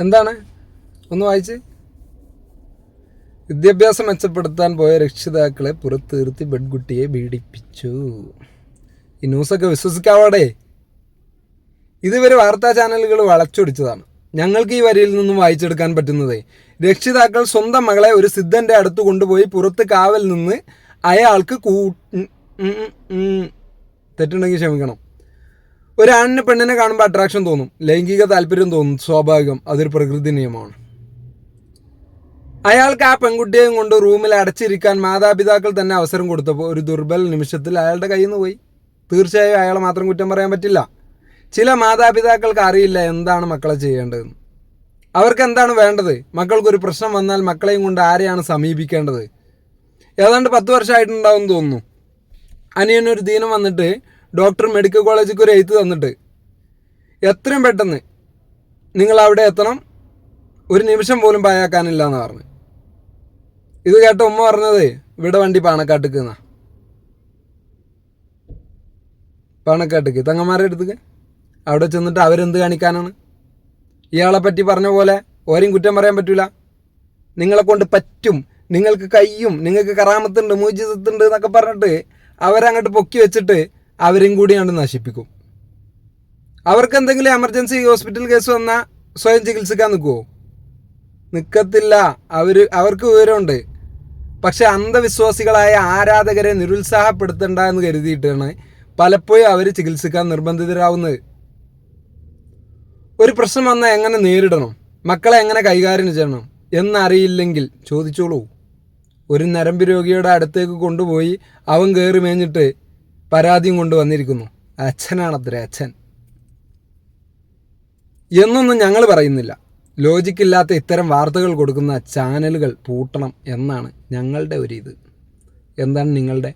എന്താണ്? ഒന്ന് വായിച്ച്. വിദ്യാഭ്യാസം മെച്ചപ്പെടുത്താൻ പോയ രക്ഷിതാക്കളെ പുറത്ത് നിർത്തി പെൺകുട്ടിയെ പീഡിപ്പിച്ചു. ഈ ന്യൂസൊക്കെ വിശ്വസിക്കാവോടെ? ഇതുവരെ വാർത്താ ചാനലുകൾ വളച്ചൊടിച്ചതാണ്. ഞങ്ങൾക്ക് ഈ വരിയിൽ നിന്നും വായിച്ചെടുക്കാൻ പറ്റുന്നത്, രക്ഷിതാക്കൾ സ്വന്തം മകളെ ഒരു സിദ്ധൻ്റെ അടുത്ത് കൊണ്ടുപോയി പുറത്ത് കാവൽ നിന്ന് അയാൾക്ക് തെറ്റുണ്ടെങ്കിൽ ക്ഷമിക്കണം. ഒരാണിന് പെണ്ണിനെ കാണുമ്പോൾ അട്രാക്ഷൻ തോന്നും, ലൈംഗിക താല്പര്യം തോന്നും, സ്വാഭാവികം, അതൊരു പ്രകൃതി നിയമമാണ്. അയാൾക്ക് ആ പെൺകുട്ടിയെയും കൊണ്ട് റൂമിൽ അടച്ചിരിക്കാൻ മാതാപിതാക്കൾ തന്നെ അവസരം കൊടുത്തപ്പോൾ ഒരു ദുർബല നിമിഷത്തിൽ അയാളുടെ കയ്യിൽ നിന്ന് പോയി. തീർച്ചയായും അയാളെ മാത്രം കുറ്റം പറയാൻ പറ്റില്ല. ചില മാതാപിതാക്കൾക്ക് അറിയില്ല എന്താണ് മക്കളെ ചെയ്യേണ്ടതെന്ന്. അവർക്ക് എന്താണ് വേണ്ടത്? മക്കൾക്കൊരു പ്രശ്നം വന്നാൽ മക്കളെയും കൊണ്ട് ആരെയാണ് സമീപിക്കേണ്ടത്? ഏതാണ്ട് 10 വർഷമായിട്ടുണ്ടാവും തോന്നുന്നു. അനിയനൊരു ദീനം വന്നിട്ട് ഡോക്ടർ മെഡിക്കൽ കോളേജിലേക്ക് ഒരു എഴുത്ത് തന്നിട്ട്, എത്രയും പെട്ടെന്ന് നിങ്ങൾ അവിടെ എത്തണം, ഒരു നിമിഷം പോലും പായാക്കാനില്ല എന്ന് പറഞ്ഞു. ഇത് കേട്ട ഉമ്മ പറഞ്ഞത്, ഇവിടെ വണ്ടി പാണക്കാട്ടേക്ക് എന്നാ. പാണക്കാട്ടേക്ക് തങ്ങന്മാരുടെ അടുത്തേക്ക്. അവിടെ ചെന്നിട്ട് അവരെന്ത് കാണിക്കാനാണ്? ഇയാളെ പറ്റി പറഞ്ഞ പോലെ ഓരെയും കുറ്റം പറയാൻ പറ്റൂല. നിങ്ങളെ കൊണ്ട് പറ്റും, നിങ്ങൾക്ക് കഴിയും, നിങ്ങൾക്ക് കറാമത്തുണ്ട്, മൂജിസത്തുണ്ട് എന്നൊക്കെ പറഞ്ഞിട്ട് അവരങ്ങോട്ട് പൊക്കി വെച്ചിട്ട് അവരെയും കൂടി കണ്ട് നശിപ്പിക്കും. അവർക്ക് എന്തെങ്കിലും എമർജൻസി ഹോസ്പിറ്റൽ കേസ് വന്നാൽ സ്വയം ചികിത്സിക്കാൻ നിൽക്കുമോ? നിൽക്കത്തില്ല. അവർക്ക് വിവരമുണ്ട്. പക്ഷെ അന്ധവിശ്വാസികളായ ആരാധകരെ നിരുത്സാഹപ്പെടുത്തണ്ട എന്ന് കരുതിയിട്ടാണ് പലപ്പോഴും അവർ ചികിത്സിക്കാൻ നിർബന്ധിതരാവുന്നത്. ഒരു പ്രശ്നം വന്നാൽ എങ്ങനെ നേരിടണം, മക്കളെ എങ്ങനെ കൈകാര്യം ചെയ്യണം എന്നറിയില്ലെങ്കിൽ ചോദിച്ചോളൂ. ഒരു ഞരമ്പ് രോഗിയുടെ അടുത്തേക്ക് കൊണ്ടുപോയി അവൻ കയറി മേഞ്ഞിട്ട് പരാതിയും കൊണ്ട് വന്നിരിക്കുന്നു. അച്ഛനാണത്രേ, അച്ഛൻ എന്നൊന്നും ഞങ്ങൾ പറയുന്നില്ല. ലോജിക്കില്ലാത്ത ഇത്തരം വാർത്തകൾ കൊടുക്കുന്ന ചാനലുകൾ പൂട്ടണം എന്നാണ് ഞങ്ങളുടെ ഒരു ഇത്. എന്താണ് നിങ്ങളുടെ?